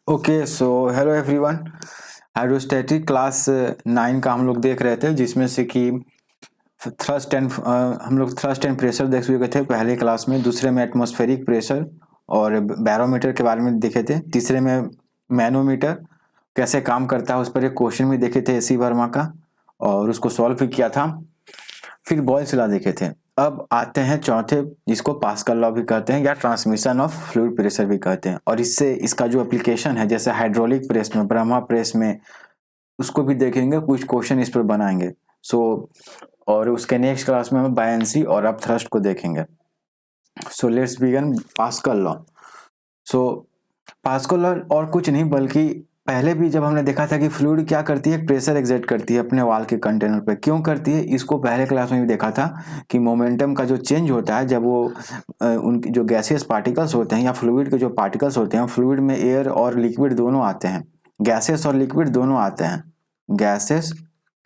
Okay so hello everyone. Hydrostatic class 9 का हम लोग देख रहे थे, जिसमें से कि थ्रस्ट एंड हम लोग थ्रस्ट एंड प्रेशर देख चुके थे पहले क्लास में। दूसरे में एटमॉस्फेरिक प्रेशर और बैरोमीटर के बारे में देखे थे। तीसरे में मैनोमीटर कैसे काम करता है उस पर एक क्वेश्चन भी देखे थे एसी वर्मा का, और उसको सॉल्व भी किया था। फिर बॉयल्स लॉ देखे थे। अब आते हैं चौथे, जिसको पास्कल लॉ भी कहते हैं या ट्रांसमिशन ऑफ फ्लूइड प्रेशर भी कहते हैं। और इससे इसका जो एप्लीकेशन है, जैसे हाइड्रोलिक प्रेस में, ब्रह्मा प्रेस में, उसको भी देखेंगे, कुछ क्वेश्चन इस पर बनाएंगे। और उसके नेक्स्ट क्लास में हम बायंसी और अब थ्रस्ट को देखेंगे। So let's begin pascal law. So pascal law और कुछ नहीं, बल्कि पहले भी जब हमने देखा था कि फ्लूइड क्या करती है, प्रेशर एक्सर्ट करती है अपने वाल के कंटेनर पे। क्यों करती है, इसको पहले क्लास में भी देखा था कि मोमेंटम का जो चेंज होता है, जब वो उनके जो गैसियस पार्टिकल्स होते हैं या फ्लूइड के जो पार्टिकल्स होते हैं, फ्लूइड में एयर और लिक्विड दोनों आते हैं, गैसेस और लिक्विड दोनों आते हैं। गैसेस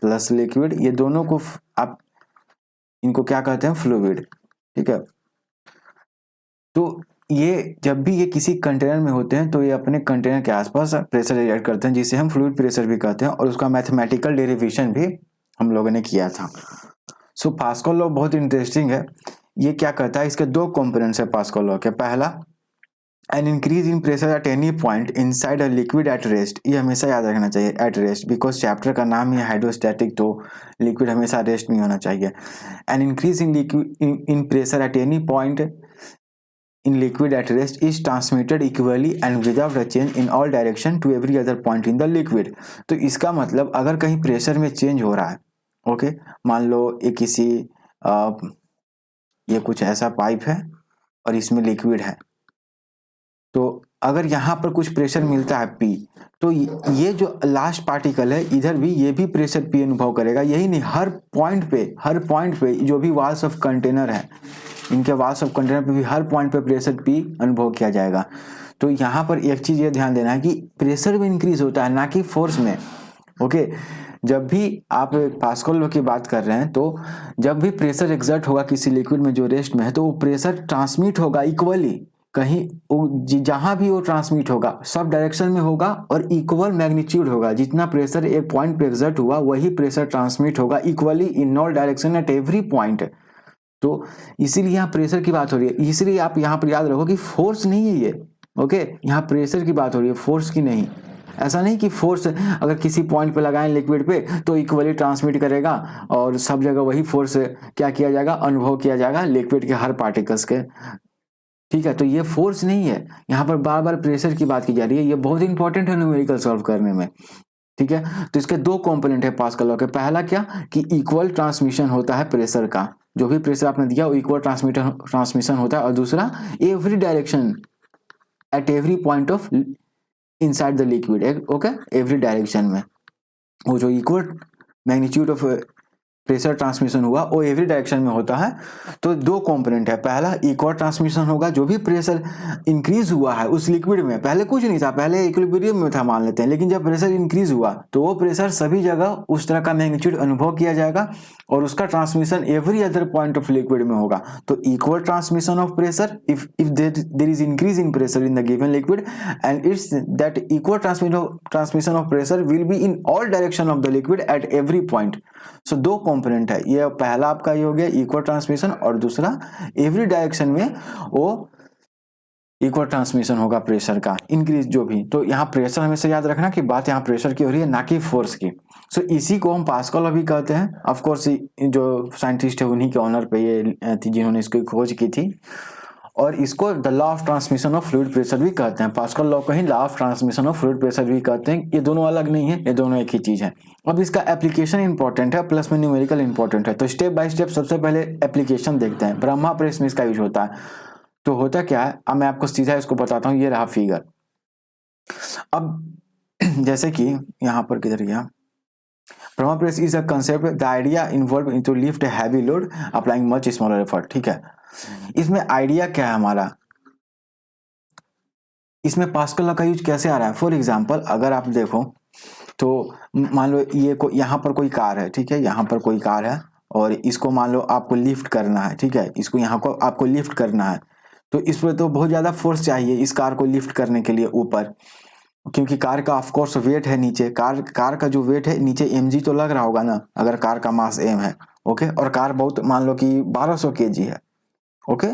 प्लस लिक्विड, ये दोनों को आप इनको क्या कहते हैं, फ्लूइड। ठीक है, तो ये जब भी ये किसी कंटेनर में होते हैं तो ये अपने कंटेनर के आसपास प्रेशर एक्सर्ट करते हैं, जिसे हम फ्लूइड प्रेशर भी कहते हैं, और उसका मैथमेटिकल डेरिवेशन भी हम लोगों ने किया था। सो पास्कल लॉ बहुत इंटरेस्टिंग है। ये क्या कहता है, इसके दो कंपोनेंट्स है पास्कल लॉ के। पहला, an increase in pressure at any point inside a liquid at rest. ये हमेशा याद रखना चाहिए, एट रेस्ट, बिकॉज चैप्टर का नाम ही है हाइड्रोस्टैटिक, तो लिक्विड हमेशा रेस्ट में होना चाहिए। An increase in liquid in pressure at any point in liquid at rest is transmitted equally and without a change in all direction to every other point in the liquid। तो इसका मतलब अगर कहीं pressure में change हो रहा है, okay, मान लो ये किसी ये कुछ ऐसा पाइप है और इसमें लिक्विड है, तो अगर यहाँ पर कुछ प्रेशर मिलता है P, तो ये जो लास्ट पार्टिकल है इधर भी, ये भी प्रेशर P अनुभव करेगा। यही नहीं, हर पॉइंट पे जो भी वॉल्स ऑफ कंटेनर है, इनके वॉल्स ऑफ कंटेनर पे भी हर पॉइंट पे प्रेशर P अनुभव किया जाएगा। तो यहाँ पर एक चीज ये ध्यान देना है कि प्रेशर में इंक्रीज होता है, ना कि फोर्स में। ओके, जब भी आप पास्कल लॉ की बात कर रहे हैं, तो जब भी प्रेशर एक्सर्ट होगा किसी लिक्विड में जो रेस्ट में है, तो वो प्रेशर ट्रांसमिट होगा इक्वली। कहीं जहां भी वो ट्रांसमिट होगा सब डायरेक्शन में होगा और इक्वल मैग्नीट्यूड होगा। जितना प्रेशर एक पॉइंट पे एक्सर्ट हुआ, वही प्रेशर ट्रांसमिट होगा equally in all direction at every point. तो इसीलिए यहाँ प्रेशर की बात हो रही है। इसलिए आप यहाँ पर याद रखो कि फोर्स नहीं है ये, ओके, यहाँ प्रेशर की बात हो रही है, फोर्स की नहीं। ऐसा नहीं कि फोर्स अगर किसी पॉइंट पे लगाएं लिक्विड पे तो इक्वली ट्रांसमिट करेगा और सब जगह वही फोर्स क्या किया जाएगा, अनुभव किया जाएगा लिक्विड के हर पार्टिकल्स के। ठीक है, तो ये फोर्स नहीं है, यहाँ पर बार बार प्रेशर की बात की जा रही है। ये बहुत इंपॉर्टेंट है न्यूमेरिकल सॉल्व करने में। ठीक है, तो इसके दो कंपोनेंट है पास्कल लॉ के। पहला क्या कि इक्वल ट्रांसमिशन होता है प्रेशर का, जो भी प्रेशर आपने दिया वो इक्वल ट्रांसमिशन होता है। और दूसरा, every direction at every point of inside the liquid, okay, every direction में वो जो equal magnitude of pressure transmission हुआ वो एवरी डायरेक्शन में होता है। तो दो कंपोनेंट है, पहला इक्वल ट्रांसमिशन होगा, जो भी प्रेशर इंक्रीज हुआ है उस लिक्विड में, पहले कुछ नहीं था, पहले इक्विलिब्रियम में था मान लेते हैं, लेकिन जब प्रेशर इंक्रीज हुआ तो वो प्रेशर सभी जगह उस तरह का मैग्नीट्यूड अनुभव किया जाएगा और उसका transmission every other point of liquid में होगा। तो equal transmission of pressure if there is increase in pressure in the given liquid, and it's that equal transmission of pressure will be in all direction of the liquid at every point. So दो component है, ये पहला आपका ये हो गया equal transmission, और दूसरा एवरी डायरेक्शन में वो इक्वल ट्रांसमिशन होगा प्रेशर का इंक्रीज जो भी। तो यहाँ प्रेशर हमेशा याद रखना कि बात यहाँ प्रेशर की हो रही है, ना कि फोर्स की। सो इसी को हम पास्कल लॉ भी कहते हैं। ऑफ कोर्स जो साइंटिस्ट है उन्हीं के ऑनर पे ये थी जिन्होंने इसकी खोज की थी, और इसको the law of transmission of fluid pressure भी कहते हैं। पास्कल लॉ को ही law of transmission of fluid pressure भी कहते हैं। ये दोनों अलग नहीं है, ये दोनों एक ही चीज है। अब इसका एप्लीकेशन इंपॉर्टेंट है, प्लस में न्यूमेरिकल इंपॉर्टेंट है। तो स्टेप बाय स्टेप सबसे पहले एप्लीकेशन देखते हैं। ब्रह्मा प्रेस में इसका यूज होता है। तो होता क्या है, अब मैं आपको सीधा इसको बताता हूँ। ये रहा फिगर। अब जैसे कि यहाँ पर किधर गया, Bramah press is a concept, the idea involve in to lift a heavy load applying much smaller effort. ठीक है, इसमें आइडिया क्या है हमारा, इसमें पास्कल लॉ का यूज कैसे आ रहा है। फॉर एग्जाम्पल अगर आप देखो तो मान लो ये यहाँ पर कोई कार है, ठीक है, यहाँ पर कोई कार है और इसको मान लो आपको लिफ्ट करना है। ठीक है, इसको यहाँ को आपको लिफ्ट करना है, तो इस पर तो बहुत ज्यादा फोर्स चाहिए इस कार को लिफ्ट करने के लिए ऊपर। क्योंकि कार का ऑफ कोर्स वेट है नीचे, कार का जो वेट है नीचे mg तो लग रहा होगा ना, अगर कार का मास m है। ओके, और कार बहुत मान लो कि 1200 kg है। ओके,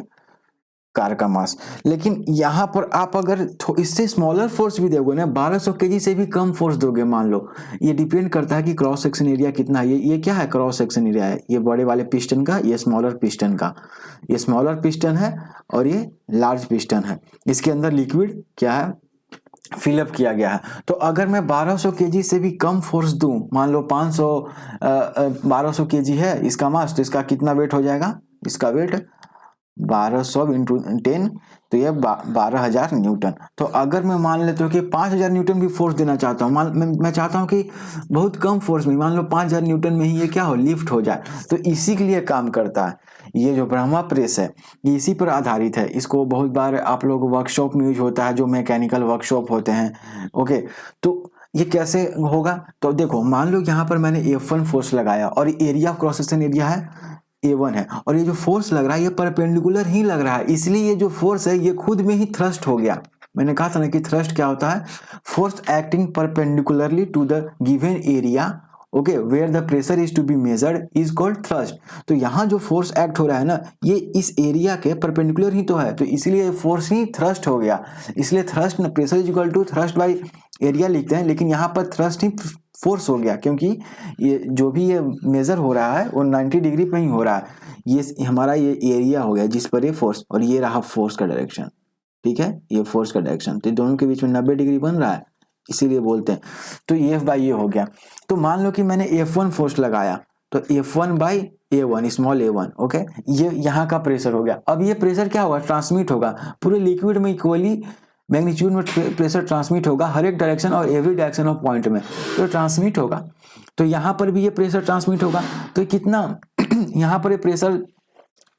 कार का मास। लेकिन यहाँ पर आप अगर इससे स्मॉलर फोर्स भी दोगे ना, 1200 kg से भी कम फोर्स दोगे मान लो, ये डिपेंड करता है कि क्रॉस सेक्शन एरिया कितना है। ये क्या है, क्रॉस सेक्शन एरिया है, ये बड़े वाले पिस्टन का, ये स्मॉलर पिस्टन का। ये स्मॉलर पिस्टन है और ये लार्ज पिस्टन है। इसके अंदर लिक्विड क्या है, फिलअप किया गया है। तो अगर मैं 1200 kg से भी कम फोर्स दूं, मान लो 1200 kg है इसका मास, तो इसका कितना वेट हो जाएगा, इसका वेट 1200 इंटू 10, तो ये 12,000 न्यूटन। तो अगर मैं मान लेता हूँ कि 5,000 न्यूटन भी फोर्स देना चाहता हूँ, मैं चाहता हूँ कि बहुत कम फोर्स में, मान लो 5,000 न्यूटन में ही ये क्या हो, लिफ्ट हो जाए, तो इसी के लिए काम करता है। ये जो ब्रह्मा प्रेस है ये इसी पर आधारित है। इसको बहुत बार आप लोग वर्कशॉप में यूज होता है, जो मैकेनिकल वर्कशॉप होते हैं। ओके, तो ये कैसे होगा, तो देखो मान लो यहाँ पर मैंने F1 फोर्स लगाया और area of cross section area है A1 है, और ये जो फोर्स लग रहा है ये परपेंडिकुलर ही लग रहा है, इसलिए ये जो फोर्स है ये खुद में ही थ्रस्ट हो गया। मैंने कहा था ना कि थ्रस्ट क्या होता है, force acting perpendicularly to the given area, okay, where the pressure is to be measured is called thrust. तो यहाँ जो फोर्स एक्ट हो रहा है ना, ये इस एरिया के परपेंडिकुलर ही तो है, तो इसलिए फोर्स ही थ्रस्ट हो गया। इसलिए थ्रस्ट ना, pressure is equal to thrust by area लिखते हैं, लेकिन यहाँ पर थ्रस्ट ही फोर्स हो गया, क्योंकि ये जो भी ये मेजर हो रहा है वो 90 डिग्री पे ही हो रहा है। ये हमारा ये एरिया हो गया जिस पर ये फोर्स, और ये रहा फोर्स का डायरेक्शन। ठीक है, ये फोर्स का डायरेक्शन, तो दोनों के बीच में 90 डिग्री बन रहा है, इसीलिए बोलते हैं। तो F बाई ये हो गया। तो मान लो कि मैंने F1 फोर्स लगाया, तो F1 by A1, small A1, okay, ये यहाँ का प्रेशर हो गया। अब ये प्रेशर क्या होगा, ट्रांसमिट होगा पूरे लिक्विड में, इक्वली मैग्नीट्यूड में प्रेशर ट्रांसमिट होगा हर एक डायरेक्शन और एवरी डायरेक्शन ऑफ पॉइंट में, तो ट्रांसमिट होगा। तो यहाँ पर भी ये प्रेशर ट्रांसमिट होगा, तो कितना यहाँ पर ये प्रेशर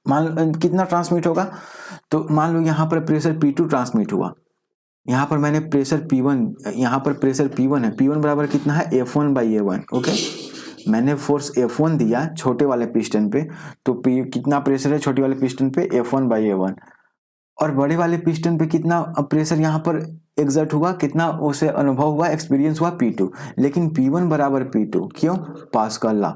मान कितना ट्रांसमिट होगा, तो मान लो यहाँ पर प्रेशर P2 ट्रांसमिट हुआ, यहाँ पर मैंने प्रेशर P1, यहाँ पर प्रेशर P1 है, P1 बराबर कितना है, F1 बाई A1। ओके, मैंने फोर्स F1 दिया छोटे वाले पिस्टन पे, तो कितना प्रेशर है छोटे वाले पिस्टन पे, F1 बाई A1। और बड़े वाले पिस्टन पे कितना प्रेशर यहाँ पर एग्जर्ट हुआ, कितना उसे अनुभव हुआ, एक्सपीरियंस हुआ, P2। लेकिन P1 बराबर P2, क्यों, पास्कल लॉ।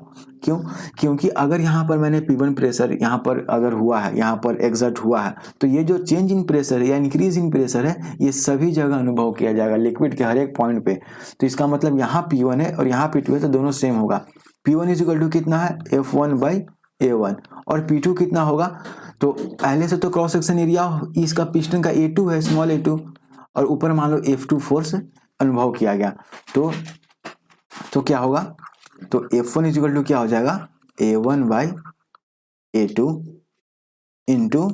क्यों, क्योंकि अगर यहाँ पर मैंने P1 प्रेशर यहाँ पर अगर हुआ है, यहाँ पर एग्जर्ट हुआ है, तो ये जो चेंज इन प्रेशर है या इंक्रीज इन प्रेशर है, ये सभी जगह अनुभव किया जाएगा लिक्विड के हर एक पॉइंट पे। तो इसका मतलब यहाँ P1 है और यहाँ P2 है, तो दोनों सेम होगा। P1 इज इक्वल टू कितना है, F1 बाई A1, और P2 कितना होगा, तो पहले से तो क्रॉस सेक्शन एरिया इसका पिस्टन का A2 है, स्मॉल A2, और ऊपर मान लो F2 फोर्स अनुभव किया गया, तो क्या होगा, तो F1 इज इक्वल टू क्या हो जाएगा, A1 by A2 into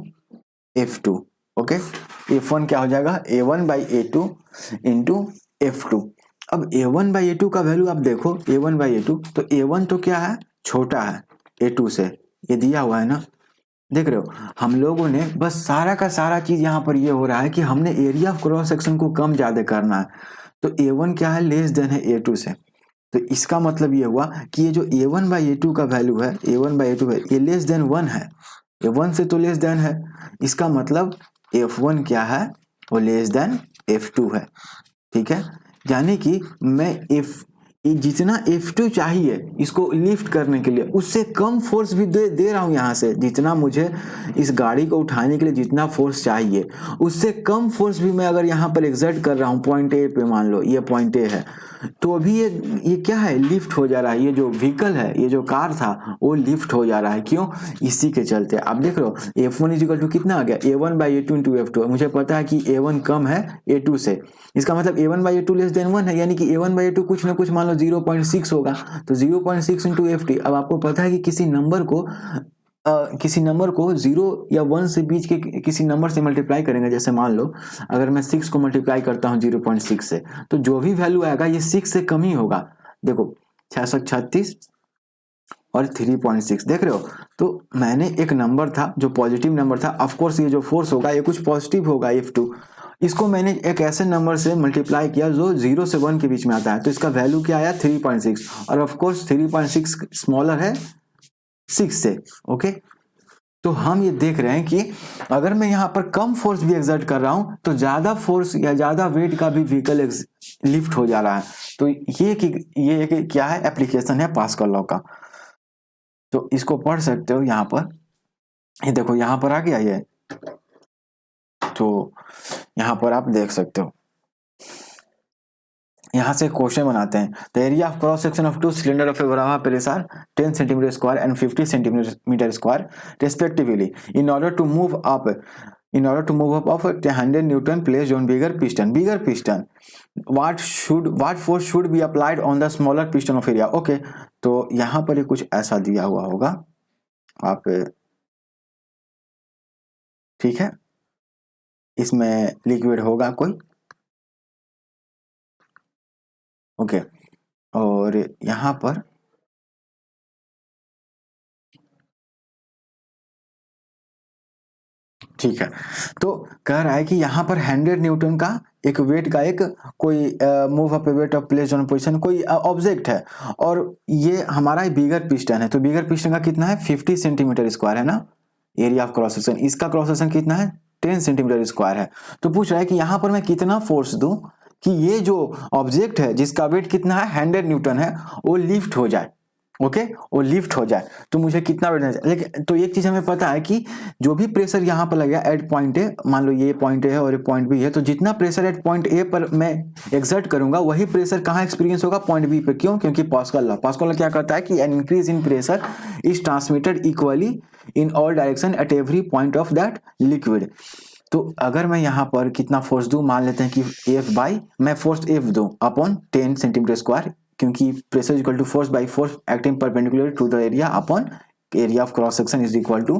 F2। Okay, F1 क्या हो जाएगा, A1 by A2 into F2। अब A1 बाई A2 का वैल्यू आप देखो, A1 बाई A2, तो A1 तो क्या है, छोटा है A2 से, ये दिया हुआ है ना, देख रहे हो। हम लोगों ने बस सारा का सारा चीज यहाँ पर ये हो रहा है कि हमने एरिया ऑफ क्रॉस सेक्शन को कम ज्यादा करना है। तो A1 क्या है, लेस देन है A2 से, तो इसका मतलब ये हुआ कि ये जो A1 बाई A2 का वैल्यू है, A1 बाई A2 है, ये लेस देन 1 है, ये 1 से तो लेस देन है, इसका मतलब F1 क्या है, वो लेस देन F2 है। ठीक है, यानी कि मैं जितना F2 चाहिए इसको लिफ्ट करने के लिए, उससे कम फोर्स भी दे रहा हूं यहाँ से, जितना मुझे इस गाड़ी को उठाने के लिए जितना फोर्स चाहिए, उससे कम फोर्स भी मैं अगर यहाँ पर एग्जर्ट कर रहा हूँ पॉइंट ए पे, मान लो ये पॉइंट ए है, तो अभी ये क्या है, लिफ्ट हो जा रहा है। ये जो व्हीकल है, ये जो कार था, वो लिफ्ट हो जा रहा है, क्यों, इसी के चलते। आप देख रहे हो F1 इज इक्वल टू कितना आ गया, A1 by A2 into F2। मुझे पता है कि A1 कम है A2 से, इसका मतलब A1 by A2 less than 1 है, यानी कि A1 बाई A2 कुछ ना कुछ मान लो 0.6 होगा, तो 0.6 इंटू FT। अब आपको पता है कि किसी नंबर को 0 या 1 से बीच के किसी नंबर से मल्टीप्लाई करेंगे, जैसे मान लो अगर मैं 6 को मल्टीप्लाई करता हूँ 0.6 से, तो जो भी वैल्यू आएगा ये 6 से कम ही होगा। देखो 636 और 3.6, देख रहे हो। तो मैंने एक नंबर था जो पॉजिटिव नंबर था, ऑफकोर्स ये जो फोर्स होगा ये कुछ पॉजिटिव होगा F2, इसको मैंने एक ऐसे नंबर से मल्टीप्लाई किया जो 0 से 1 के बीच में आता है, तो इसका वैल्यू क्या आया, 3.6, और ऑफकोर्स 3.6 स्मॉलर है 6 से। ओके, तो हम ये देख रहे हैं कि अगर मैं यहाँ पर कम फोर्स भी एक्सर्ट कर रहा हूं तो ज्यादा फोर्स या ज्यादा वेट का भी व्हीकल लिफ्ट हो जा रहा है। तो ये क्या है, एप्लीकेशन है पास्कल लॉ का। तो इसको पढ़ सकते हो यहाँ पर, ये देखो यहाँ पर आ गया ये, तो यहाँ पर आप देख सकते हो। यहाँ से क्वेश्चन बनाते हैं, the area of cross section of two cylinder of a Bramah pressure 10 centimetre square and 50 centimetre square respectively in order to move up of 100 Newton placed on bigger piston, what force should be applied on the smaller piston of area? Okay, तो यहाँ पर कुछ ऐसा दिया हुआ होगा, आप ठीक है, इसमें लिक्विड होगा कोई, ओके, और यहाँ पर ठीक है, तो कह रहा है कि यहाँ पर 100 न्यूटन का एक वेट का एक कोई move up weight of place on position कोई ऑब्जेक्ट है, और ये हमारा बिगर पिस्टन है। तो बिगर पिस्टन का कितना है, 50 सेंटीमीटर स्क्वायर है ना एरिया ऑफ क्रॉस सेक्शन, इसका क्रॉस सेक्शन कितना है, 10 सेंटीमीटर स्क्वायर है। तो पूछ रहा है कि यहाँ पर मैं कितना फोर्स दूं कि ये जो ऑब्जेक्ट है जिसका वेट कितना है 100 न्यूटन है वो लिफ्ट हो जाए, ओके, वो लिफ्ट हो जाए। तो मुझे कितना वेट देना चाहिए, लेकिन तो एक चीज हमें पता है कि जो भी प्रेशर यहाँ पर लगेगा एट पॉइंट ए, मान लो ये पॉइंट ए है और ये पॉइंट बी है, तो जितना प्रेशर एट पॉइंट ए पर मैं एक्सर्ट करूंगा वही प्रेशर कहाँ एक्सपीरियंस होगा, पॉइंट बी पे। क्यों, क्योंकि पास्कल लॉ क्या कहता है कि an increase in pressure is transmitted equally in all direction at every point of that liquid. तो अगर मैं यहाँ पर कितना फोर्स दूं, मान लेते हैं कि एफ बाई, मैं फोर्स एफ दूं अपॉन 10 सेंटीमीटर स्क्वायर, क्योंकि pressure is equal to force by force acting perpendicular to the area upon area of cross section is equal to,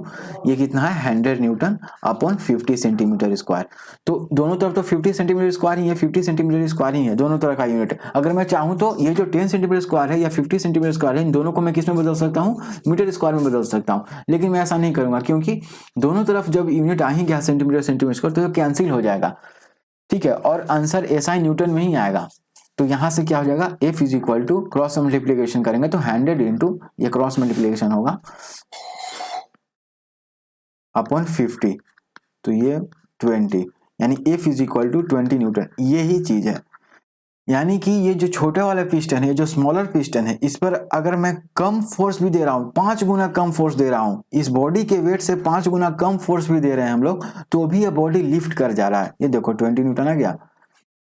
ये कितना है 100 न्यूटन अपॉन 50 सेंटीमीटर स्क्वायर। तो दोनों तरफ तो 50 सेंटीमीटर स्क्वायर ही है, 50 सेंटीमीटर स्क्वायर ही है दोनों तरह का यूनिट। अगर मैं चाहूं तो ये जो 10 सेंटीमीटर स्क्वायर है या 50 सेंटीमीटर स्क्वायर है, इन दोनों को मैं किस में बदल सकता हूँ, मीटर स्क्वायर में बदल सकता हूँ। लेकिन मैं ऐसा नहीं करूंगा, क्योंकि दोनों तरफ जब यूनिट आ ही गया सेंटीमीटर सेंटीमीटर स्क्वायर तो कैंसिल हो जाएगा, ठीक है, और आंसर एसआई न्यूटन में ही आएगा। तो यहां से क्या हो जाएगा, F is equal to cross multiplication करेंगे तो 100 इंटू ये क्रॉस मल्टीप्लीकेशन होगा अपॉन 50, तो ये 20, यानी F is equal to 20 newton. यही चीज है, यानी कि ये जो छोटे वाला पिस्टन है, जो स्मॉलर पिस्टन है, इस पर अगर मैं कम फोर्स भी दे रहा हूं, 5 गुना कम फोर्स दे रहा हूं, इस बॉडी के वेट से 5 गुना कम फोर्स भी दे रहे हैं हम लोग, तो भी ये बॉडी लिफ्ट कर जा रहा है। ये देखो 20 न्यूटन आ गया,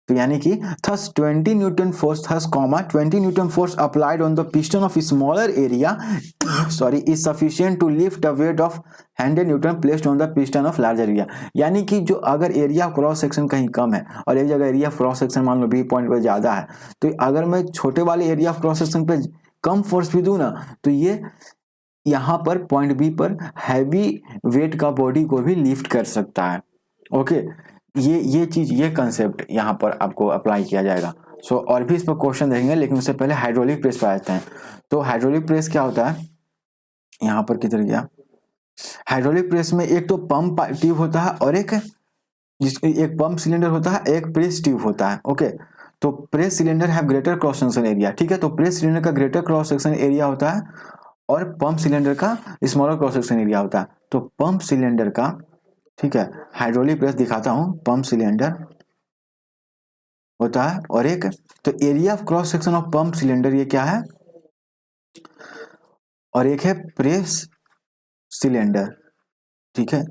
तो यानी कि thus 20 newton force 20 newton force applied on the piston of smaller area sorry is sufficient to lift the weight of 100 newton placed on the piston of larger area. यानी कि जो अगर एरिया ऑफ क्रॉस सेक्शन कहीं कम है और एक जगह area of cross section मान लो बी पॉइंट पर ज्यादा है, तो अगर मैं छोटे वाले एरिया ऑफ क्रॉस सेक्शन पे कम फोर्स भी दूं ना, तो ये यहाँ पर पॉइंट बी पर हैवी वेट का बॉडी को भी लिफ्ट कर सकता है। ओके, ये चीज, ये कंसेप्ट यहाँ पर आपको अप्लाई किया जाएगा। सो और भी इस पर क्वेश्चन देंगे, लेकिन उससे पहले हाइड्रोलिक प्रेस पर आते हैं। तो हाइड्रोलिक प्रेस क्या होता है, यहाँ पर किधर गया, हाइड्रोलिक प्रेस में एक तो पंप ट्यूब होता है और एक पंप सिलेंडर होता है, एक प्रेस ट्यूब होता है। ओके, तो प्रेस सिलेंडर है ग्रेटर क्रॉस सेक्शन एरिया, ठीक है, तो प्रेस सिलेंडर का ग्रेटर क्रॉस सेक्शन एरिया होता है और पंप सिलेंडर का स्मॉलर क्रॉस सेक्शन एरिया होता है। तो पंप सिलेंडर का, ठीक है, हाइड्रोलिक प्रेस दिखाता हूं, पंप सिलेंडर होता है और एक, तो area of cross section of pump cylinder ये क्या है, और एक है प्रेस सिलेंडर, ठीक है।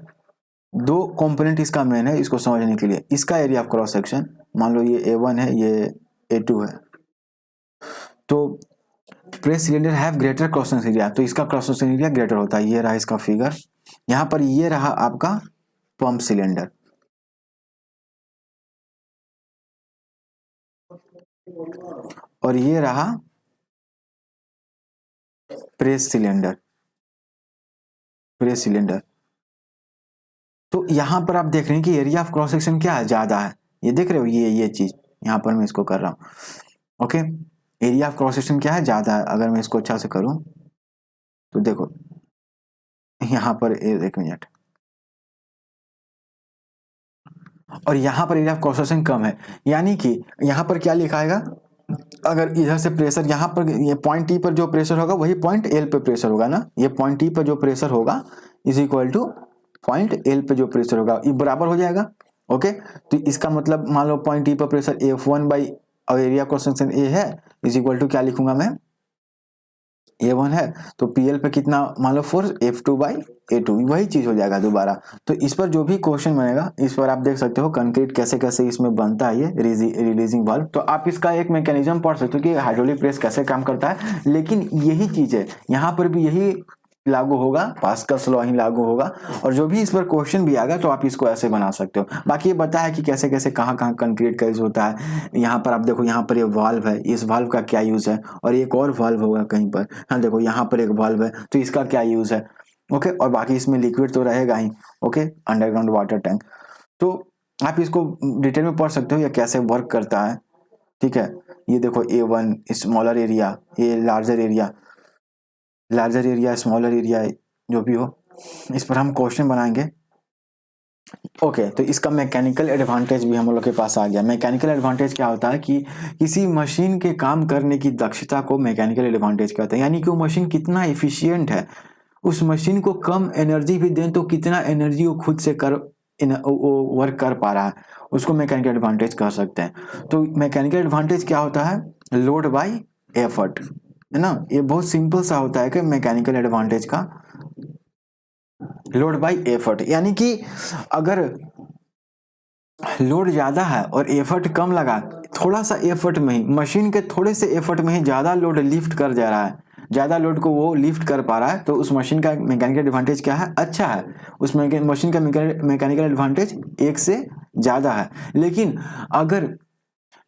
दो कंपोनेंट इसका मेन है, इसको समझने के लिए। इसका एरिया ऑफ क्रॉस सेक्शन मान लो ये A1 है, ये A2 है, तो press cylinder have greater cross section area, तो इसका क्रॉस सेक्शन एरिया ग्रेटर होता है। ये रहा इसका फिगर, यहां पर ये रहा आपका पंप सिलेंडर, और ये रहा प्रेस सिलेंडर, प्रेस सिलेंडर। तो यहां पर आप देख रहे हैं कि एरिया ऑफ क्रॉस सेक्शन क्या है, ज्यादा है, ये देख रहे हो, ये चीज यहां पर मैं इसको कर रहा हूं। Okay, area of cross section क्या है, ज्यादा है। अगर मैं इसको अच्छा से करूं तो देखो यहां पर एक मिनट, और यहां पर एरिया ऑफ क्रॉस सेक्शन कम है, यानी कि यहां पर क्या लिखा आएगा, अगर इधर से प्रेशर यहाँ पर, ये पॉइंट टी पर जो प्रेशर होगा वही पॉइंट एल पे प्रेशर होगा ना, ये पॉइंट टी पर जो प्रेशर होगा is equal two point L पे जो प्रेशर होगा ये बराबर हो जाएगा। ओके, तो इसका मतलब मान लो पॉइंट ई पर pressure F1 by area cross section A है इज इक्वल टू क्या लिखूंगा मैं, A1 है तो PL पे कितना मान लो फोर्स F2 बाई A2, वही चीज हो जाएगा दोबारा। तो इस पर जो भी क्वेश्चन बनेगा इस पर आप देख सकते हो कंक्रीट कैसे कैसे इसमें बनता है ये रिलीजिंग वाल्व। तो आप इसका एक मैकेनिज्म पढ़ सकते हो कि हाइड्रोलिक प्रेस कैसे काम करता है, लेकिन यही चीज है यहाँ पर भी यही लागू होगा, पास्कल्स लॉ ही लागू होगा। और जो भी इस पर क्वेश्चन भी आएगा तो आप इसको ऐसे बना सकते हो। बाकी ये बताया है कि कैसे कैसे कहाँ कहाँ कंक्रीट का यूज होता है। यहाँ पर आप देखो यहाँ पर ये वाल्व है, इस वाल्व का क्या यूज है, और एक और वाल्व होगा कहीं पर, हाँ देखो यहाँ पर एक वाल्व है तो इसका क्या यूज है। ओके, और बाकी इसमें लिक्विड तो रहेगा ही। Okay, underground water tank. तो आप इसको डिटेल में पढ़ सकते हो ये कैसे वर्क करता है। ठीक है, ये देखो A1 स्मॉलर एरिया, ये larger area, larger area smaller area जो भी हो, इस पर हम क्वेश्चन बनाएंगे। ओके, तो इसका मैकेनिकल एडवांटेज भी हम लोग के पास आ गया। मैकेनिकल एडवांटेज क्या होता है कि किसी मशीन के काम करने की दक्षता को मैकेनिकल एडवांटेज कहते हैं, यानी कि वो मशीन कितना एफिशिएंट है, उस मशीन को कम एनर्जी भी दें तो कितना एनर्जी वो खुद से वो वर्क कर पा रहा है, उसको मैकेनिकल एडवांटेज कह सकते हैं। तो मैकेनिकल एडवांटेज क्या होता है, लोड बाई एफर्ट, है ना। ये बहुत सिंपल सा होता है कि मैकेनिकल एडवांटेज का लोड बाई एफर्ट, यानी कि अगर लोड ज्यादा है और एफर्ट कम लगा, थोड़ा सा एफर्ट में ही, मशीन के थोड़े से एफर्ट में ही ज्यादा लोड लिफ्ट कर जा रहा है, ज्यादा लोड को वो लिफ्ट कर पा रहा है, तो उस मशीन का मैकेनिकल एडवांटेज क्या है, अच्छा है। उस मशीन का मैकेनिकल एडवांटेज एक से ज्यादा है। लेकिन अगर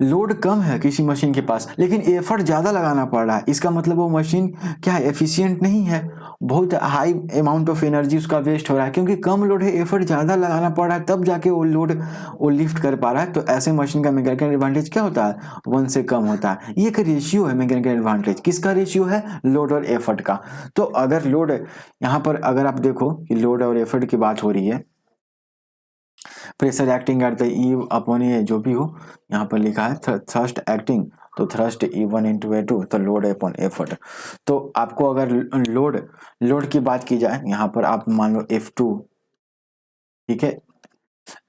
लोड कम है किसी मशीन के पास लेकिन एफर्ट ज़्यादा लगाना पड़ रहा है, इसका मतलब वो मशीन क्या है, एफिशिएंट नहीं है, बहुत हाई अमाउंट ऑफ एनर्जी उसका वेस्ट हो रहा है, क्योंकि कम लोड है, एफर्ट ज़्यादा लगाना पड़ रहा है तब जाके वो लोड वो लिफ्ट कर पा रहा है। तो ऐसे मशीन का मैकेनिकल एडवांटेज क्या होता है, 1 से कम होता है। ये एक रेशियो है मैकेनिकल एडवांटेज, किसका रेशियो है, लोड और एफर्ट का। तो अगर लोड यहाँ पर अगर आप देखो कि लोड और एफर्ट की बात हो रही है, pressure acting at the eve upon A जो भी हो, यहाँ पर लिखा है थ्रस्ट एक्टिंग, तो थ्रस्ट E1 इंटू A2 तो लोड अपॉन एफर्ट। तो आपको अगर लोड की बात की जाए, यहाँ पर आप मान लो F2, ठीक है,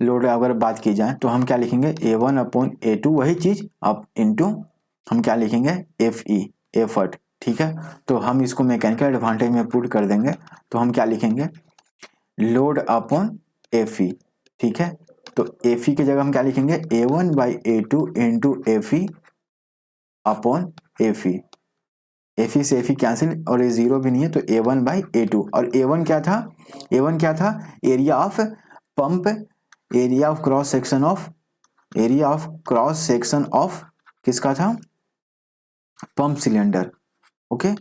लोड अगर बात की जाए तो हम क्या लिखेंगे, A1 अपॉन A2 वही चीज अब इंटू हम क्या लिखेंगे, FE एफर्ट। ठीक है, तो हम इसको मैकेनिकल एडवांटेज में पुट कर देंगे तो हम क्या लिखेंगे, लोड अपॉन FE। ठीक है, तो FE की जगह हम क्या लिखेंगे, A1 by A2 into FE upon FE। FE से FE कैंसिल और ये जीरो भी नहीं है तो A1 बाई A2, और A1 क्या था, A1 क्या था, area of pump, area of cross section of, area of cross section of किसका था, पंप सिलेंडर। ओके,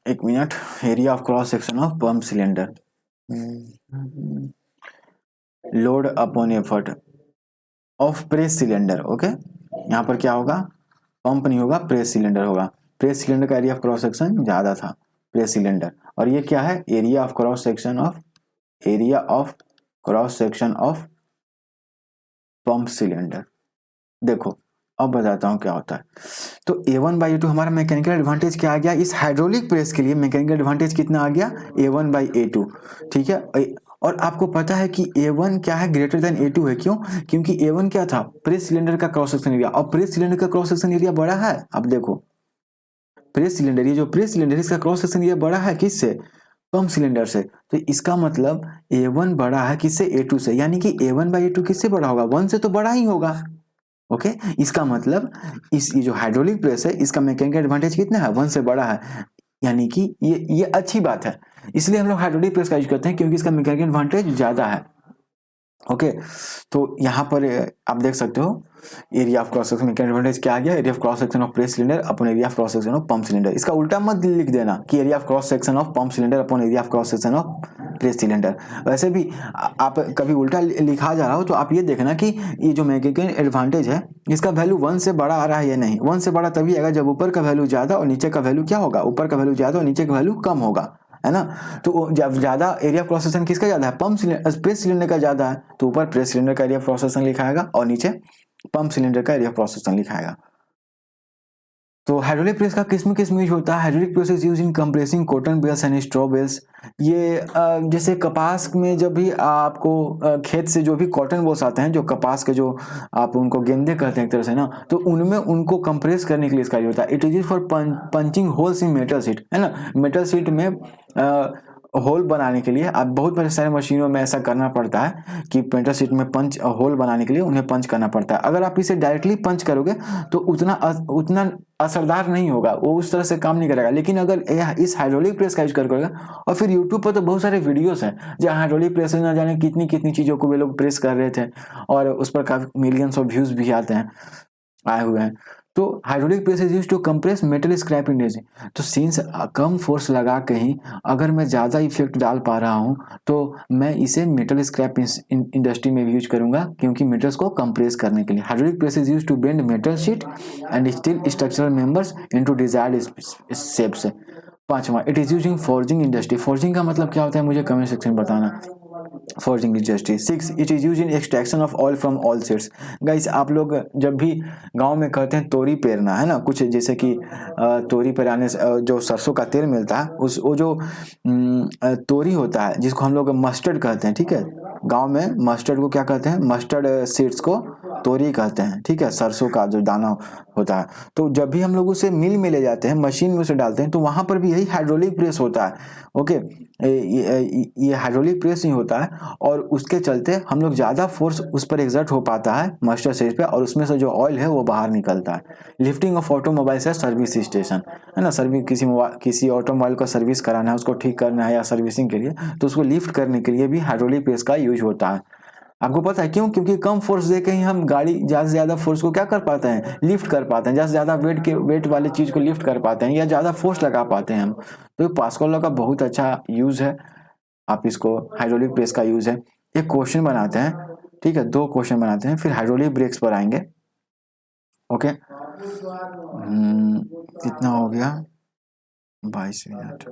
एक minute, area of cross section of pump cylinder, load upon effort of press cylinder. Okay, यहाँ पर क्या होगा, pump नहीं होगा, press cylinder होगा। प्रेस सिलेंडर का एरिया ऑफ क्रॉस सेक्शन ज्यादा था, प्रेस सिलेंडर, और ये क्या है, area of cross section of, area of cross section of pump cylinder. देखो अब बताता हूँ क्या होता है। तो A1 बाई A2 हमारा मैकेनिकल एडवांटेज क्या आ गया, इस हाइड्रोलिक प्रेस के लिए मैकेनिकल एडवांटेज कितना आ गया, A1 बाई A2। ठीक है, और आपको पता है कि A1 क्या है, ग्रेटर देन A2 है, क्यों, क्योंकि A1 क्या था, प्रेस सिलेंडर का क्रॉस सेक्शन एरिया, और प्रेस सिलेंडर का क्रॉस सेक्शन एरिया बड़ा है। अब देखो प्रेस सिलेंडर, ये जो प्रेस सिलेंडर है इसका क्रॉस सेक्शन एरिया बड़ा है किससे, पंप सिलेंडर से, तो इसका मतलब A1 बड़ा है किससे, A2 से, यानी कि A1 बाई A2 किससे बड़ा होगा, 1 से तो बड़ा ही होगा। ओके, इसका मतलब इस ये जो हाइड्रोलिक प्रेस है इसका मैकेनिकल एडवांटेज कितना है, 1 से बड़ा है, यानी कि ये अच्छी बात है, इसलिए हम लोग हाइड्रोलिक प्रेस का यूज करते हैं क्योंकि इसका मैकेनिकल एडवांटेज ज्यादा है। ओके, तो यहाँ पर आप देख सकते हो area of cross section mechanical advantage क्या आ गया, area of cross section of press cylinder upon area of cross section of pump cylinder. इसका उल्टा मत लिख देना कि area of cross section of pump cylinder upon area of cross section of press cylinder. वैसे भी आप कभी उल्टा लिखा जा रहा हो तो आप ये देखना कि ये जो मैकेनिकल एडवांटेज है इसका वैल्यू 1 से बड़ा आ रहा है या नहीं। 1 से बड़ा तभी आएगा जब ऊपर का वैल्यू ज्यादा और नीचे का वैल्यू क्या होगा, ऊपर का वैल्यू ज्यादा और नीचे का वैल्यू कम होगा, है ना। तो जब ज्यादा एरिया क्रॉस सेक्शन किसका ज्यादा है, पंप सिलेंडर, प्रेस सिलेंडर का ज्यादा है, तो ऊपर प्रेस सिलेंडर का एरिया क्रॉस सेक्शन लिखाएगा और नीचे पंप सिलेंडर का एरिया क्रॉस सेक्शन लिखाएगा। तो हाइड्रोलिक प्रेस का किस में यूज होता है? Hydraulic press is use in compressing cotton bales and straw bales. ये जैसे कपास में जब भी आपको खेत से जो भी कॉटन बॉल्स आते हैं, जो कपास के जो आप उनको गेंदे कहते हैं एक तरह से ना, तो उनमें उनको कंप्रेस करने के लिए इसका यूज होता है। It is for punching holes in metal sheet, है ना। मेटल शीट में होल बनाने के लिए आप बहुत सारे मशीनों में ऐसा करना पड़ता है कि मेटल शीट में पंच होल बनाने के लिए उन्हें पंच करना पड़ता है। अगर आप इसे डायरेक्टली पंच करोगे तो उतना असरदार नहीं होगा, वो उस तरह से काम नहीं करेगा। लेकिन अगर इस हाइड्रोलिक प्रेस का यूज करोगे, और फिर यूट्यूब पर तो बहुत सारे वीडियोस हैं जहाँ हाइड्रोलिक प्रेस से ना जाने कितनी कितनी चीज़ों को वे लोग प्रेस कर रहे थे, और उस पर काफी मिलियंस ऑफ व्यूज भी आए हुए हैं। तो hydraulic press is used to compress metal scrap industry. तो सिंस कम फोर्स लगा के ही अगर मैं ज़्यादा इफेक्ट डाल पा रहा हूँ तो मैं इसे मेटल स्क्रैप इंडस्ट्री में भी यूज करूंगा, क्योंकि मेटल्स को कंप्रेस करने के लिए। Hydraulic press is used to bend metal sheet and steel structural members into desired shapes. पांचवा, it is used in forging industry. Forging का मतलब क्या होता है मुझे कमेंट सेक्शन में बताना। Forging industry. 6, it is use in extraction of oil from oil seeds. Guys आप लोग जब भी गांव में कहते हैं तोरी पेरना, है ना, कुछ जैसे कि तोरी पेराने से जो सरसों का तेल मिलता है, वो जो तोरी होता है जिसको हम लोग मस्टर्ड कहते हैं, ठीक है। गांव में मस्टर्ड को क्या कहते हैं? मस्टर्ड सीड्स को तोरी कहते हैं, ठीक है, सरसों का जो दाना होता है। तो जब भी हम लोग उसे मिल में ले जाते हैं, मशीन में उसे डालते हैं, तो वहां पर भी यही हाइड्रोलिक प्रेस होता है। ओके, ये हाइड्रोलिक प्रेस नहीं होता है, और उसके चलते हम लोग ज़्यादा फोर्स उस पर एग्जर्ट हो पाता है मस्टर्ड सीड्स पे, और उसमें से जो ऑयल है वो बाहर निकलता है। लिफ्टिंग ऑफ ऑटोमोबाइल्स है सर्विस स्टेशन, है ना। सर्विस किसी ऑटोमोबाइल का सर्विस कराना है, उसको ठीक करना है या सर्विसिंग के लिए, तो उसको लिफ्ट करने के लिए भी हाइड्रोलिक प्रेस का यूज होता है। आपको पता है क्यों? क्योंकि कम फोर्स देके ही हम गाड़ी ज़्यादा से ज़्यादा फोर्स को क्या कर पाते हैं? लिफ्ट कर पाते हैं। ज़्यादा से ज़्यादा वेट वाली चीज़ को लिफ्ट कर पाते हैं, या ज़्यादा फोर्स लगा पाते हैं हम। तो पास्कल लॉ का बहुत अच्छा यूज़ है, आप इसको हाइड्रोलिक प्रेस का यूज़ है। एक क्वेश्चन बनाते हैं, ठीक है, 2 क्वेश्चन बनाते हैं, फिर हाइड्रोलिक ब्रेक्स पर आएंगे। ओके, कितना हो गया? 22 मिनट।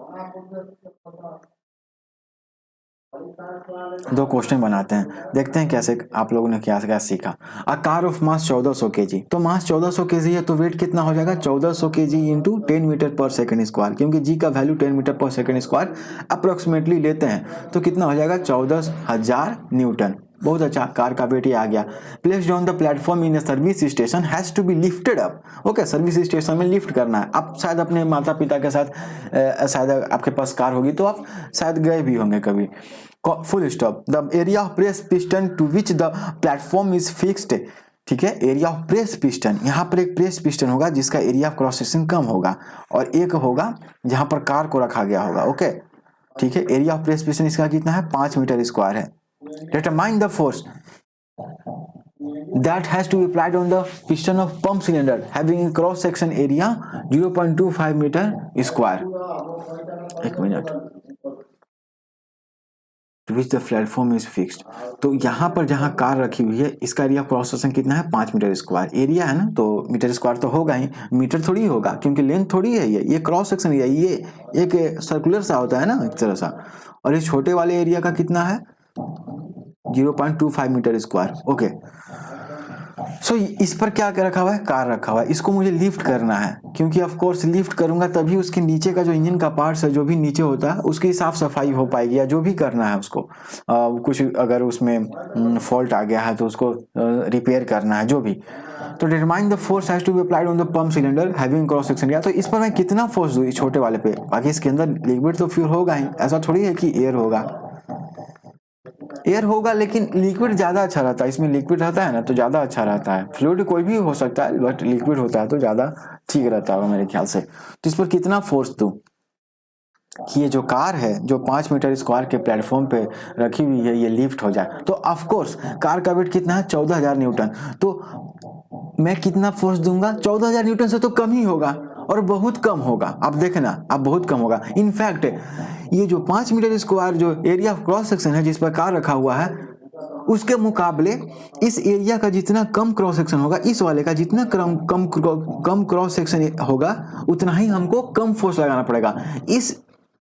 2 क्वेश्चन बनाते हैं, देखते हैं कैसे आप लोगों ने क्या क्या सीखा। A car of mass 1400 kg, तो मास 1400 kg है, तो वेट कितना हो जाएगा? 1400 kg इंटू 10 मीटर पर सेकेंड स्क्वायर, क्योंकि जी का वैल्यू 10 मीटर पर सेकेंड स्क्वायर अप्रोक्सीमेटली लेते हैं, तो कितना हो जाएगा? 14,000 न्यूटन। बहुत अच्छा, कार का वेट ही आ गया। Placed on the platform in service station has to be lifted up. Okay, service station में लिफ्ट करना है। आप शायद अपने माता पिता के साथ शायद आपके पास कार होगी, तो आप शायद गए भी होंगे कभी। Full stop. The area of press piston to which the platform is fixed, ठीक है। एरिया ऑफ प्रेस पिस्टन, यहाँ पर एक प्रेस पिस्टन होगा जिसका एरिया ऑफ क्रॉस सेक्शन कम होगा, और एक होगा जहां पर कार को रखा गया होगा। ओके, ठीक है। एरिया ऑफ प्रेस पिस्टन इसका कितना है? 5 मीटर स्क्वायर है। Determine the force that has to be applied on the piston of pump cylinder having a cross section area 0.25 metre square. 1 minute. Which the platform is fixed, तो यहाँ पर जहाँ car रखी हुई है इसका एरिया क्रॉस सेक्शन कितना है? 5 मीटर स्क्वायर। एरिया है ना, तो मीटर स्क्वायर तो होगा ही, मीटर थोड़ी होगा, क्योंकि लेंथ थोड़ी है। ये क्रॉस सेक्शन एरिया, ये एक सर्कुलर सा होता है ना, एक तरह सा। और इस छोटे वाले एरिया का कितना है? 0.25 मीटर स्क्वायर। ओके, सो इस पर क्या रखा हुआ है? कार रखा हुआ है। इसको मुझे लिफ्ट करना है, क्योंकि ऑफ कोर्स लिफ्ट करूंगा तभी उसके नीचे का जो इंजन का पार्ट्स है, जो भी नीचे होता है, उसकी साफ सफाई हो पाएगी, या जो भी करना है उसको। कुछ अगर उसमें फॉल्ट आ गया है तो उसको रिपेयर करना है, जो भी। तो determine the force has to be applied on the pump cylinder having cross section area. तो इस पर मैं कितना फोर्स दूं इस छोटे वाले पे? बाकी इसके अंदर लिक्विड तो फ्यूल होगा ही, ऐसा थोड़ी है कि एयर होगा। एयर होगा, लेकिन लिक्विड ज्यादा अच्छा रहता है। इसमें लिक्विड रहता है ना, तो ज्यादा अच्छा रहता है। फ्लूइड कोई भी हो सकता है, बट लिक्विड होता है तो ज्यादा ठीक रहता है मेरे ख्याल से। तो इस पर कितना फोर्स दूं कि ये जो कार है, जो 5 मीटर स्क्वायर के प्लेटफॉर्म पे रखी हुई है, ये लिफ्ट हो जाए? तो ऑफ कोर्स कार का वेट कितना है? 14,000 न्यूटन। तो मैं कितना फोर्स दूंगा? 14,000 न्यूटन से तो कम ही होगा, और बहुत कम होगा। आप देखना, अब बहुत कम होगा। इनफैक्ट ये जो 5 मीटर स्क्वायर जो एरिया ऑफ क्रॉस सेक्शन है जिस पर कार रखा हुआ है, उसके मुकाबले इस एरिया का जितना कम क्रॉस सेक्शन होगा, इस वाले का जितना कम क्रॉस सेक्शन होगा, उतना ही हमको कम फोर्स लगाना पड़ेगा। इस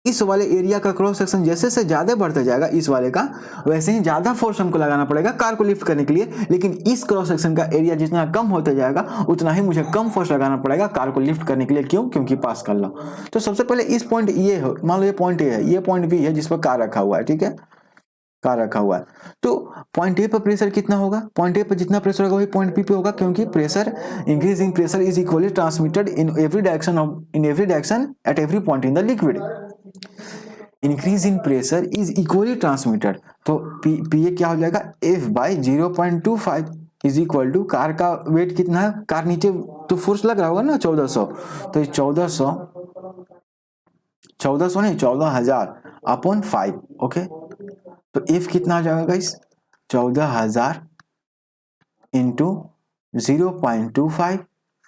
इस वाले एरिया का क्रॉस सेक्शन जैसे से ज्यादा बढ़ता जाएगा इस वाले का, वैसे ही ज्यादा फोर्स हमको लगाना पड़ेगा कार को लिफ्ट करने के लिए। लेकिन इस क्रॉस सेक्शन का एरिया जितना कम होता जाएगा उतना ही मुझे कम फोर्स लगाना पड़ेगा कार को लिफ्ट करने के लिए। क्यों? क्योंकि पास कर लो। तो सबसे पहले इस पॉइंट ये हो, मान लो ये पॉइंट ए है, ये पॉइंट बी है जिस पर कार रखा हुआ है, ठीक है, कार रखा हुआ है। तो पॉइंट ए पर प्रेशर कितना होगा? पॉइंट ए पर जितना प्रेशर होगा वही पॉइंट बी पे होगा, क्योंकि pressure increasing pressure is equally transmitted in every direction at every point in the liquid. Increase in pressure is equally transmitted, तो पी ए क्या हो जाएगा? F by 0.25 is equal to, car का weight कितना है, कार नीचे तो force लग रहा होगा ना 1400, तो 1400 नहीं 14000 अपॉन 5, ओके। तो F कितना आ जाएगा गाइस? 14000 into 0.25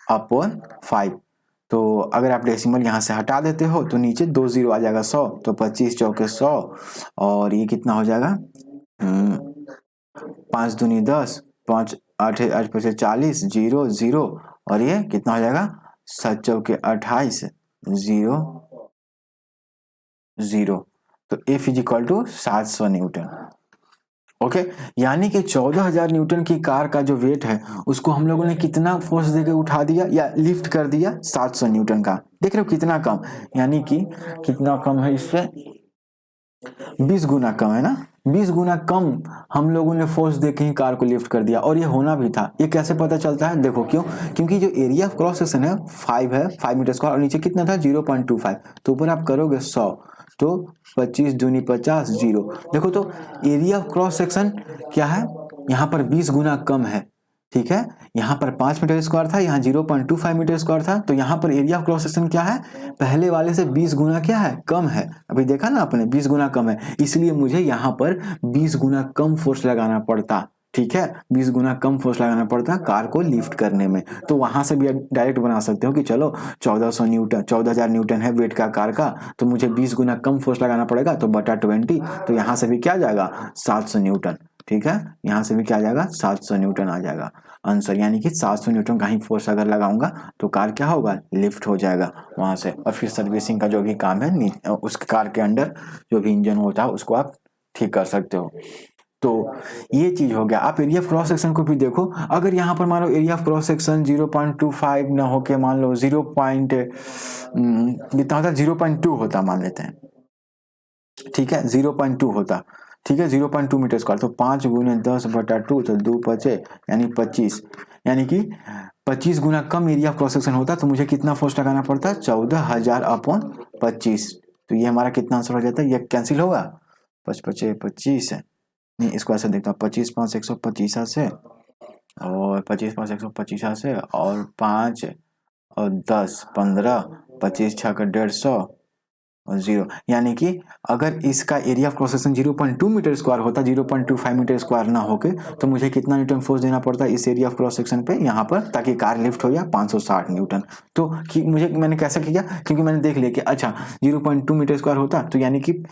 upon 5। तो अगर आप डेसिमल यहाँ से हटा देते हो तो नीचे 2 जीरो आ जाएगा, 100, तो 25 चौके 100, और ये कितना हो जाएगा? 5 दूनी 10, 5 8 8 5 40, 0 0, और ये कितना हो जाएगा? 7 चौके 28, 0 0। तो F is equal to 700 newton, okay. यानी कि 14000 न्यूटन की कार का जो वेट है उसको हम लोगों ने कितना फोर्स देके उठा दिया या लिफ्ट कर दिया? 700 न्यूटन का। देख रहे हो कितना कम, यानी कि कितना कम है, इससे 20 गुना कम है ना, 20 गुना कम हम लोगों ने फोर्स देके ही कार को लिफ्ट कर दिया, और ये होना भी था। ये कैसे पता चलता है? देखो क्यों, क्योंकि जो एरिया ऑफ क्रॉस सेक्शन है 5 है, 5 मीटर स्क्वायर, और नीचे कितना था? 0.25, तो ऊपर आप करोगे 100, तो 25 दूनी 50, 0। देखो तो एरिया ऑफ क्रॉस सेक्शन क्या है, यहाँ पर 20 गुना कम है, ठीक है। यहाँ पर 5 मीटर स्क्वायर था, यहाँ 0.25 मीटर स्क्वायर था, तो यहाँ पर एरिया ऑफ क्रॉस सेक्शन क्या है? पहले वाले से 20 गुना क्या है? कम है। अभी देखा ना आपने, 20 गुना कम है, इसलिए मुझे यहाँ पर 20 गुना कम फोर्स लगाना पड़ता, ठीक है, 20 गुना कम फोर्स लगाना पड़ता कार को लिफ्ट करने में। तो वहां से भी डायरेक्ट बना सकते हो कि चलो 1400 न्यूटन, 14000 न्यूटन है वेट का कार का, तो मुझे 20 गुना कम फोर्स लगाना पड़ेगा, तो बटा 20, तो यहाँ से भी क्या जाएगा? 700 न्यूटन, ठीक है, यहाँ से भी क्या जाएगा? 700 न्यूटन आ जाएगा आंसर। यानी कि 700 न्यूटन का ही फोर्स अगर लगाऊंगा तो कार क्या होगा? लिफ्ट हो जाएगा वहां से, और फिर सर्विसिंग का जो भी काम है उस कार के अंडर जो भी इंजन होता है उसको आप ठीक कर सकते हो। तो ये चीज हो गया। आप एरिया ऑफ क्रॉस सेक्शन को भी देखो, अगर यहाँ पर मान लो एरिया ऑफ क्रॉस सेक्शन 0.25 ना होके मान लो कितना होता? 0.2 होता मान लेते हैं, ठीक है, 0.2 होता, ठीक है, 0.2 मीटर स्क्वायर, तो 5 गुने 10 बटा 2, तो 2 बचे, यानी 25, यानी कि 25 गुना कम एरिया ऑफ क्रॉस सेक्शन होता तो मुझे कितना फोर्स लगाना पड़ता? 14000 अपॉन 25। तो ये हमारा कितना आंसर हो जाता है? ये कैंसिल होगा, 5 5 25 है, नहीं इसको ऐसे देखता हूँ, 25 5 125 से, और 25 5 125 से, और 5 और 10 15, 25 6 का 150 और 0, यानी कि अगर इसका area of cross section 0.2 metre square होता, 0.25 मीटर स्क्वायर ना होके, तो मुझे कितना न्यूटन फोर्स देना पड़ता इस एरिया ऑफ क्रॉस सेक्शन पे यहाँ पर, ताकि कार लिफ्ट हो जाए? 560 न्यूटन। तो मैंने कैसे किया? क्योंकि मैंने देख लिया कि अच्छा 0.2 मीटर स्क्वायर होता, तो यानी कि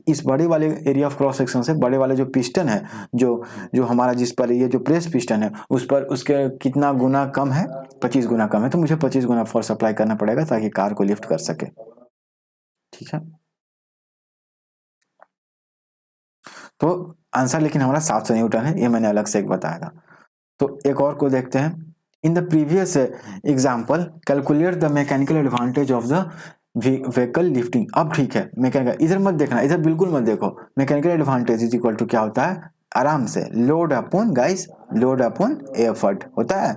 इस बड़े वाले एरिया ऑफ क्रॉस सेक्शन से बड़े वाले जो पिस्टन है, जो हमारा जिस पर ये जो प्रेस पिस्टन है उस पर उसके कितना गुना कम है? 25 गुना कम है, तो मुझे 25 गुना फोर्स अप्लाई करना पड़ेगा ताकि कार को लिफ्ट कर सके, ठीक है। तो आंसर लेकिन हमारा 700 न्यूटन है, ये मैंने अलग से एक बताया था। तो एक और को देखते हैं। In the previous example calculate the mechanical advantage of the vehicle lifting. अब ठीक है, मैकेनिकल इधर मत देखना, इधर बिल्कुल मत देखो। Mechanical advantage is equal to क्या होता है? आराम से load upon guys, load upon effort होता है।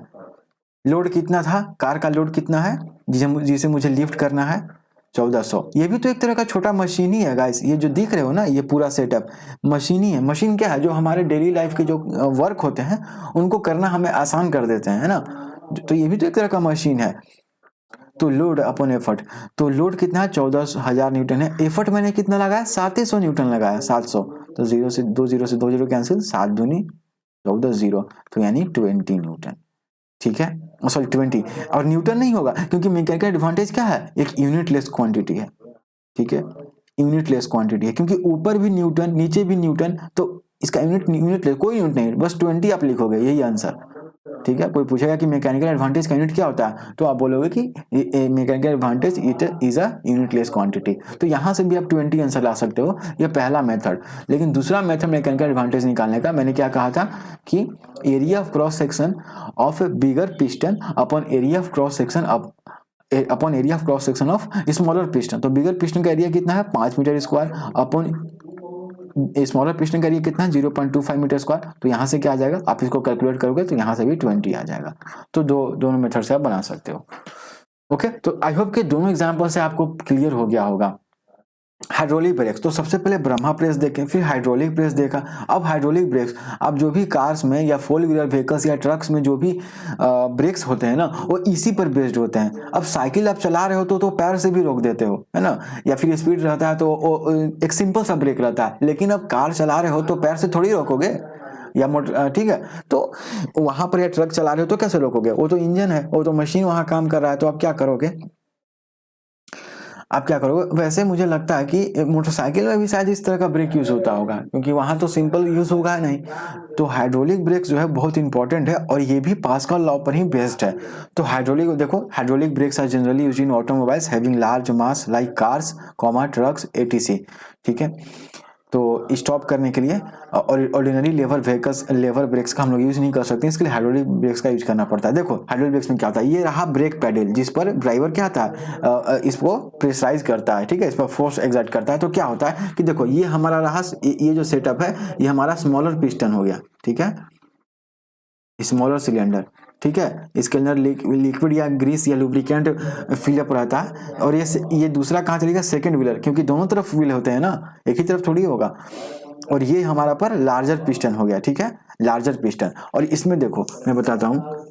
लोड कितना था? कार का लोड कितना है जिसे मुझे लिफ्ट करना है? 1400। ये भी तो एक तरह का छोटा मशीन ही है गाइस, ये जो दिख रहे हो ना, ये पूरा सेटअप मशीन ही है। मशीन क्या है? जो हमारे डेली लाइफ के जो वर्क होते हैं उनको करना हमें आसान कर देते हैं, है ना। तो ये भी तो एक तरह का मशीन है। तो लोड अपॉन एफर्ट, तो लोड कितना है? 14000 न्यूटन है। एफर्ट मैंने कितना लगाया? 700 न्यूटन लगाया, 700, तो 0 से 2 0 कैंसिल, 7 दूनी 14 0, तो यानी 20 न्यूटन, ठीक है, सॉरी 20। और न्यूटन नहीं होगा क्योंकि मैकेनिकल एडवांटेज क्या है? एक यूनिट लेस क्वांटिटी है, ठीक है, यूनिट लेस क्वांटिटी है, क्योंकि ऊपर भी न्यूटन नीचे भी न्यूटन, तो इसका यूनिट लेस कोई यूनिट नहीं, बस 20 आप लिखोगे, यही आंसर, ठीक है, कोई पूछेगा कि मैकेनिकल एडवांटेज का यूनिट क्या होता है, तो आप बोलोगे कि mechanical advantage it is a unitless quantity. तो यहाँ से भी आप 20 आंसर ला सकते हो, ये पहला मेथड। लेकिन दूसरा मेथड मैकेनिकल एडवांटेज निकालने का, मैंने क्या कहा था कि area of cross section of bigger piston upon area of cross section upon area of cross section of smaller piston. तो बिगर पिस्टन का एरिया कितना है 5 metre square upon smaller piston का एरिया कितना है 0.25 मीटर स्क्वायर। तो यहाँ से क्या आ जाएगा, आप इसको कैलकुलेट करोगे तो यहाँ से भी 20 आ जाएगा। तो दोनों मेथड से आप बना सकते हो। ओके, तो आई होप कि दोनों एग्जाम्पल से आपको क्लियर हो गया होगा। हाइड्रोलिक ब्रेक्स, तो सबसे पहले ब्रह्मा प्रेस देखें, फिर हाइड्रोलिक प्रेस देखा। अब हाइड्रोलिक ब्रेक्स, अब जो भी कार्स में या 4 व्हीलर व्हीकल्स या ट्रक्स में जो भी ब्रेक्स होते हैं ना, वो इसी पर बेस्ड होते हैं। अब साइकिल आप चला रहे हो तो पैर से भी रोक देते हो, है ना, या फिर स्पीड रहता है तो एक सिंपल सा ब्रेक रहता है। लेकिन अब कार चला रहे हो तो पैर से थोड़ी रोकोगे, या मोटर, ठीक है। तो वहां पर या ट्रक चला रहे हो तो कैसे रोकोगे, वो तो इंजन है, वो तो मशीन वहां काम कर रहा है। तो आप क्या करोगे, आप क्या करोगे। वैसे मुझे लगता है कि मोटरसाइकिल में भी शायद इस तरह का ब्रेक यूज होता होगा, क्योंकि वहां तो सिंपल यूज होगा नहीं। तो हाइड्रोलिक ब्रेक जो है बहुत इंपॉर्टेंट है, और ये भी पास्कल लॉ पर ही बेस्ड है। तो हाइड्रोलिक देखो, hydraulic brakes are generally used in automobiles having large mass like cars, trucks, etc. ठीक है, तो स्टॉप करने के लिए और ऑर्डिनरी लेवर ब्रेक्स का हम लोग यूज नहीं कर सकते, इसके लिए हाइड्रोलिक ब्रेक्स का यूज करना पड़ता है। देखो हाइड्रोलिक ब्रेक्स में क्या होता है, ये रहा ब्रेक पैडल जिस पर ड्राइवर क्या था, इसको प्रेशराइज करता है, ठीक है, इस पर फोर्स एक्सर्ट करता है। तो क्या होता है कि देखो ये हमारा रहा, ये जो सेटअप है ये हमारा स्मॉलर पिस्टन हो गया, ठीक है, स्मॉलर सिलेंडर, ठीक है। इसके अंदर लिक्विड या ग्रीस या लुब्रिकेंट फिलअप रहता है। और ये दूसरा कहाँ चलेगा, सेकंड व्हीलर, क्योंकि दोनों तरफ व्हील होते हैं ना, एक ही तरफ थोड़ी होगा। और ये हमारा पर लार्जर पिस्टन हो गया, ठीक है, लार्जर पिस्टन। और इसमें देखो मैं बताता हूँ,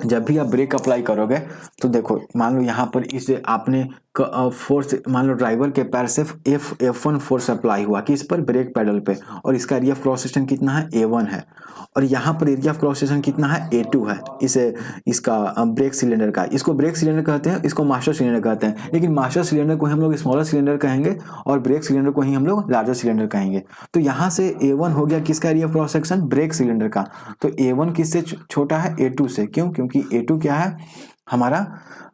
जब भी आप ब्रेक अप्लाई करोगे तो देखो, मान लो यहाँ पर इसे आपने फोर्स, मान लो ड्राइवर के पैर से F1 फोर्स अप्लाई हुआ कि इस पर ब्रेक पैडल पे, और इसका एरिया ऑफ क्रॉस सेक्शन कितना है A1 है, और यहाँ पर एरिया ऑफ क्रॉस सेक्शन कितना है A2 है, इसका ब्रेक सिलेंडर का। इसको ब्रेक सिलेंडर कहते हैं, इसको मास्टर सिलेंडर कहते हैं। लेकिन मास्टर सिलेंडर को हम लोग स्मॉलर सिलेंडर कहेंगे, और ब्रेक सिलेंडर को ही हम लोग लार्जर सिलेंडर कहेंगे। तो यहाँ से A1 हो गया किसका area of cross section, brake cylinder का। तो A1 किससे छोटा है, A2 से। क्यों, क्योंकि A2 क्या है, हमारा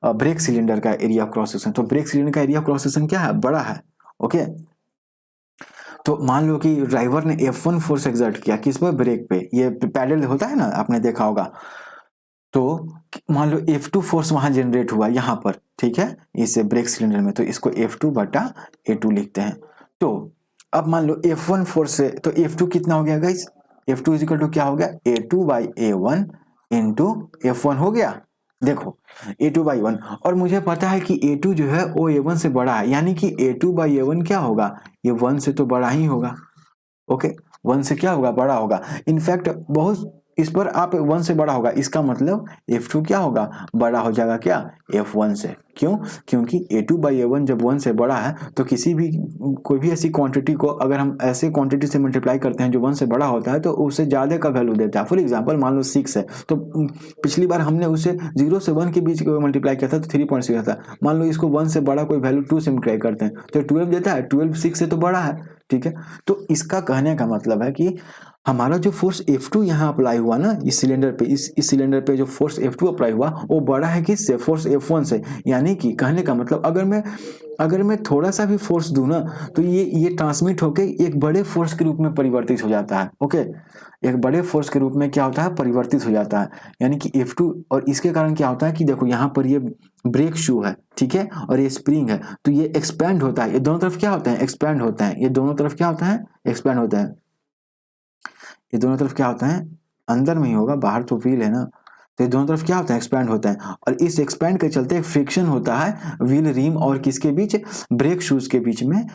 ब्रेक सिलेंडर का एरिया ऑफ क्रॉस सेक्शन। तो ब्रेक सिलेंडर का एरिया ऑफ क्रॉस सेक्शन क्या है, बड़ा है। ओके, तो मान लो कि ड्राइवर ने F1 फोर्स एक्सर्ट किया किस पर, ब्रेक पे, ये पैडल होता है ना, आपने देखा होगा। तो मान लो F2 फोर्स वहां जनरेट हुआ यहाँ पर, ठीक है, इस ब्रेक सिलेंडर में। तो इसको F2 बटा A2 लिखते हैं। तो अब मान लो F1 फोर्स से, तो F2 कितना हो गया गाइस, F2 इक्वल टू क्या हो गया, A2 by A1 into F1 हो गया। देखो A2 बाई 1, और मुझे पता है कि A2 जो है वो A1 से बड़ा है, यानी कि A2 बाई A1 क्या होगा, ये 1 से तो बड़ा ही होगा। ओके, 1 से क्या होगा, बड़ा होगा। इनफैक्ट बहुत, इस पर आप 1 से बड़ा होगा, इसका मतलब F2 क्या होगा, बड़ा हो जाएगा क्या, F1 से। क्यों, क्योंकि A2 बाई A1 जब 1 से बड़ा है तो कोई भी ऐसी क्वांटिटी को अगर हम ऐसे क्वांटिटी से मल्टीप्लाई करते हैं जो 1 से बड़ा होता है, तो उससे ज़्यादा का वैल्यू देता है। फॉर एग्जाम्पल मान लो 6 है, तो पिछली बार हमने उसे 0 से 1 के बीच मल्टीप्लाई किया था तो 3.6 था। मान लो इसको 1 से बड़ा कोई वैल्यू 2 से मल्टीप्लाई करते हैं तो 12 देता है, 12 6 से तो बड़ा है, ठीक है। तो इसका कहने का मतलब है कि हमारा जो फोर्स F2 यहाँ अप्लाई हुआ ना इस सिलेंडर पे, इस सिलेंडर पे जो फोर्स F2 अप्लाई हुआ वो बड़ा है किससे, फोर्स F1 से। यानी कि कहने का मतलब अगर मैं थोड़ा सा भी फोर्स दूं ना, तो ये ट्रांसमिट होके एक बड़े फोर्स के रूप में परिवर्तित हो जाता है। ओके, एक बड़े फोर्स के रूप में क्या होता है, परिवर्तित हो जाता है। यानी कि F2, और इसके कारण क्या होता है कि देखो यहाँ पर ये ब्रेक शू है, ठीक है, और ये स्प्रिंग है, तो ये एक्सपैंड होता है। ये दोनों तरफ क्या होता है, एक्सपैंड होता है। ये दोनों तरफ क्या होता है, एक्सपैंड होता है। ये दोनों तरफ क्या होता है, अंदर में ही होगा, बाहर तो व्हील है ना। तो ये दोनों तरफ क्या होता है, एक्सपैंड होता है। और इस एक्सपैंड के चलते एक फ्रिक्शन होता है व्हील रिम और किसके बीच, ब्रेक शूज के बीच में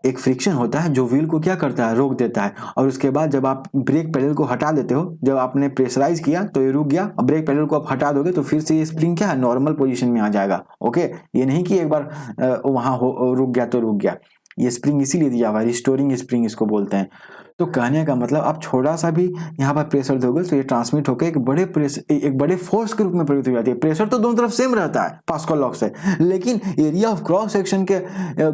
एक फ्रिक्शन होता है जो व्हील को क्या करता है, रोक देता है। और उसके बाद जब आप ब्रेक पैडल को हटा देते हो, जब आपने प्रेशराइज किया तो ये रुक गया, और ब्रेक पैडल को आप हटा दोगे तो फिर से ये स्प्रिंग क्या है, नॉर्मल पोजीशन में आ जाएगा। ओके, ये नहीं कि एक बार वहां रुक गया तो रुक गया। ये स्प्रिंग इसीलिए दिया हुआ है, रिस्टोरिंग स्प्रिंग इसको बोलते हैं। तो कहने का मतलब आप छोटा सा भी यहाँ पर प्रेशर दोगे तो ये ट्रांसमिट होकर एक बड़े फोर्स के रूप में प्रयुक्त हो जाती है। प्रेशर तो दोनों तरफ सेम रहता है पास्कल लॉ से, लेकिन एरिया ऑफ क्रॉस सेक्शन के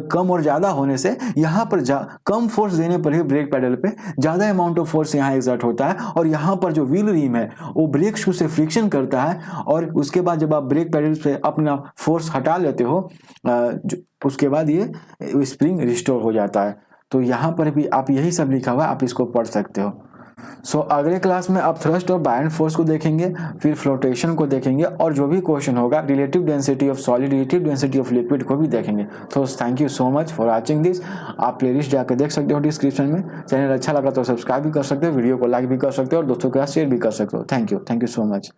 कम और ज्यादा होने से यहाँ पर कम फोर्स देने पर ही ब्रेक पैडल पे ज्यादा अमाउंट ऑफ फोर्स यहाँ एक्सर्ट होता है, और यहाँ पर जो व्हील रिम है वो ब्रेक शू से फ्रिक्शन करता है, और उसके बाद जब आप ब्रेक पैडल से अपना फोर्स हटा लेते हो उसके बाद ये स्प्रिंग रिस्टोर हो जाता है। तो यहाँ पर भी आप यही सब लिखा हुआ है, आप इसको पढ़ सकते हो। सो अगले क्लास में आप थ्रस्ट और बायन्ड फोर्स को देखेंगे, फिर फ्लोटेशन को देखेंगे, और जो भी क्वेश्चन होगा relative density of solid, relative density of liquid को भी देखेंगे। तो thank you so much for watching this. आप प्लेलिस्ट जाकर देख सकते हो डिस्क्रिप्शन में। चैनल अच्छा लगा तो सब्सक्राइब भी कर सकते हो, वीडियो को लाइक भी कर सकते हो और दोस्तों के साथ शेयर भी कर सकते हो। Thank you so much.